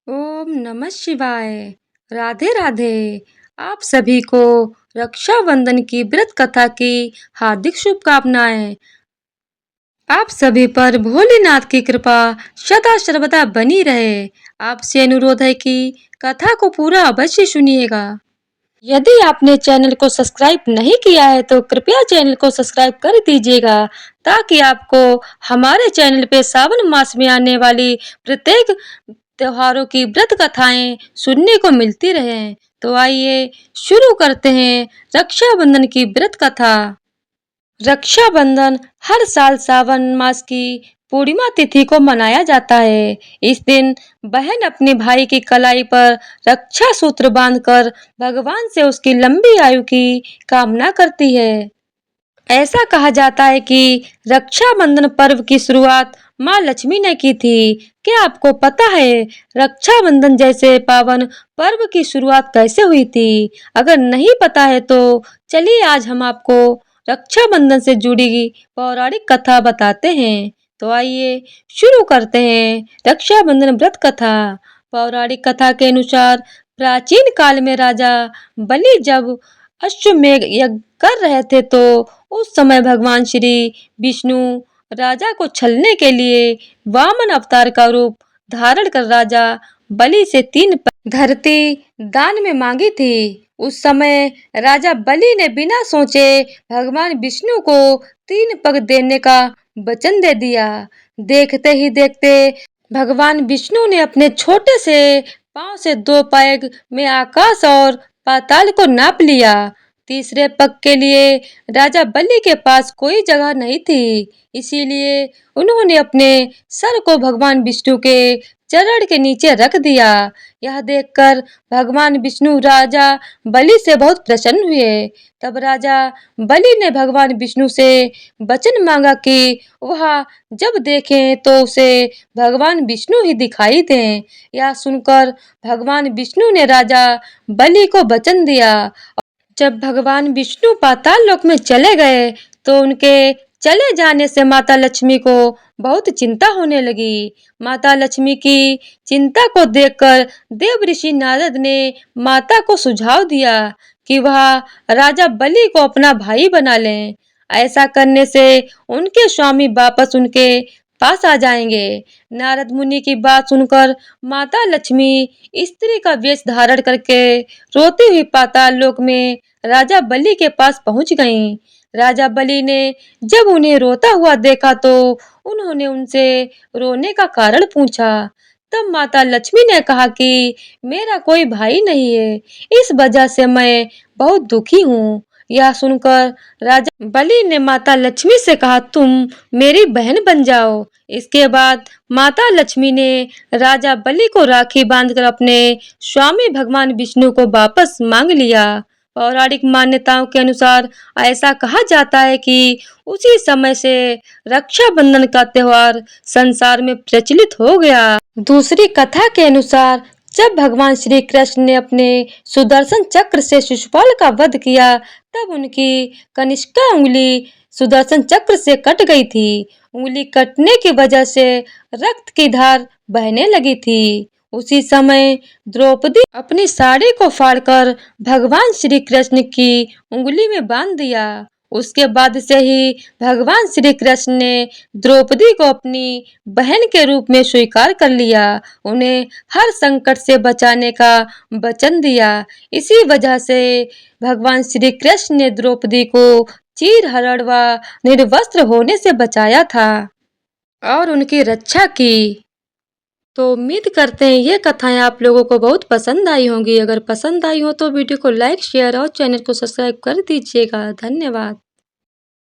ओम नमः शिवाय। राधे राधे। आप सभी को रक्षाबंधन की व्रत कथा की हार्दिक शुभकामनाएं। आप सभी पर भोलेनाथ की कृपा सदा सर्वदा बनी रहे। आपसे अनुरोध है कि कथा को पूरा अवश्य सुनिएगा। यदि आपने चैनल को सब्सक्राइब नहीं किया है तो कृपया चैनल को सब्सक्राइब कर दीजिएगा, ताकि आपको हमारे चैनल पे सावन मास में आने वाली प्रत्येक त्योहारों की व्रत कथाएं सुनने को मिलती रहें। तो आइए शुरू करते हैं रक्षाबंधन की व्रत कथा। रक्षाबंधन हर साल सावन मास की पूर्णिमा तिथि को मनाया जाता है। इस दिन बहन अपने भाई की कलाई पर रक्षा सूत्र बांधकर भगवान से उसकी लंबी आयु की कामना करती है। ऐसा कहा जाता है कि रक्षाबंधन पर्व की शुरुआत माँ लक्ष्मी ने की थी। क्या आपको पता है रक्षाबंधन जैसे पावन पर्व की शुरुआत कैसे हुई थी? अगर नहीं पता है तो चलिए आज हम आपको रक्षाबंधन से जुड़ी पौराणिक कथा बताते हैं। तो आइए शुरू करते हैं रक्षाबंधन व्रत कथा। पौराणिक कथा के अनुसार प्राचीन काल में राजा बलि जब अश्वमेध यज्ञ कर रहे थे तो उस समय भगवान श्री विष्णु राजा को छलने के लिए वामन अवतार का रूप धारण कर राजा बलि से 3 धरती दान में मांगी थी। उस समय राजा बलि ने बिना सोचे भगवान विष्णु को 3 पग देने का वचन दे दिया। देखते ही देखते भगवान विष्णु ने अपने छोटे से पांव से 2 पैग में आकाश और पाताल को नाप लिया। तीसरे पग के लिए राजा बलि के पास कोई जगह नहीं थी, इसीलिए उन्होंने अपने सर को भगवान विष्णु के चरण के नीचे रख दिया। यह देखकर भगवान विष्णु राजा बलि से बहुत प्रसन्न हुए। तब राजा बलि ने भगवान विष्णु से वचन मांगा कि वह जब देखें तो उसे भगवान विष्णु ही दिखाई दें। यह सुनकर भगवान विष्णु ने राजा बलि को वचन दिया। जब भगवान विष्णु पाताल लोक में चले गए तो उनके चले जाने से माता लक्ष्मी को बहुत चिंता होने लगी। माता लक्ष्मी की चिंता को देखकर देव ऋषि नारद ने माता को सुझाव दिया कि वह राजा बलि को अपना भाई बना लें। ऐसा करने से उनके स्वामी वापस उनके पास आ जाएंगे। नारद मुनि की बात सुनकर माता लक्ष्मी स्त्री का वेश धारण करके रोती हुई पाताल लोक में राजा बलि के पास पहुंच गईं। राजा बलि ने जब उन्हें रोता हुआ देखा तो उन्होंने उनसे रोने का कारण पूछा। तब माता लक्ष्मी ने कहा कि मेरा कोई भाई नहीं है, इस वजह से मैं बहुत दुखी हूँ। यह सुनकर राजा बलि ने माता लक्ष्मी से कहा, तुम मेरी बहन बन जाओ। इसके बाद माता लक्ष्मी ने राजा बलि को राखी बांधकर अपने स्वामी भगवान विष्णु को वापस मांग लिया। पौराणिक मान्यताओं के अनुसार ऐसा कहा जाता है कि उसी समय से रक्षाबंधन का त्योहार संसार में प्रचलित हो गया। दूसरी कथा के अनुसार जब भगवान श्री कृष्ण ने अपने सुदर्शन चक्र से शिशुपाल का वध किया तब उनकी कनिष्का उंगली सुदर्शन चक्र से कट गई थी। उंगली कटने की वजह से रक्त की धार बहने लगी थी। उसी समय द्रौपदी अपनी साड़ी को फाड़कर भगवान श्री कृष्ण की उंगली में बांध दिया। उसके बाद से ही भगवान श्री कृष्ण ने द्रौपदी को अपनी बहन के रूप में स्वीकार कर लिया, उन्हें हर संकट से बचाने का वचन दिया। इसी वजह से भगवान श्री कृष्ण ने द्रौपदी को चीरहरण व निर्वस्त्र होने से बचाया था और उनकी रक्षा की। तो उम्मीद करते हैं ये कथाएं आप लोगों को बहुत पसंद आई होंगी। अगर पसंद आई हो तो वीडियो को लाइक शेयर और चैनल को सब्सक्राइब कर दीजिएगा। धन्यवाद।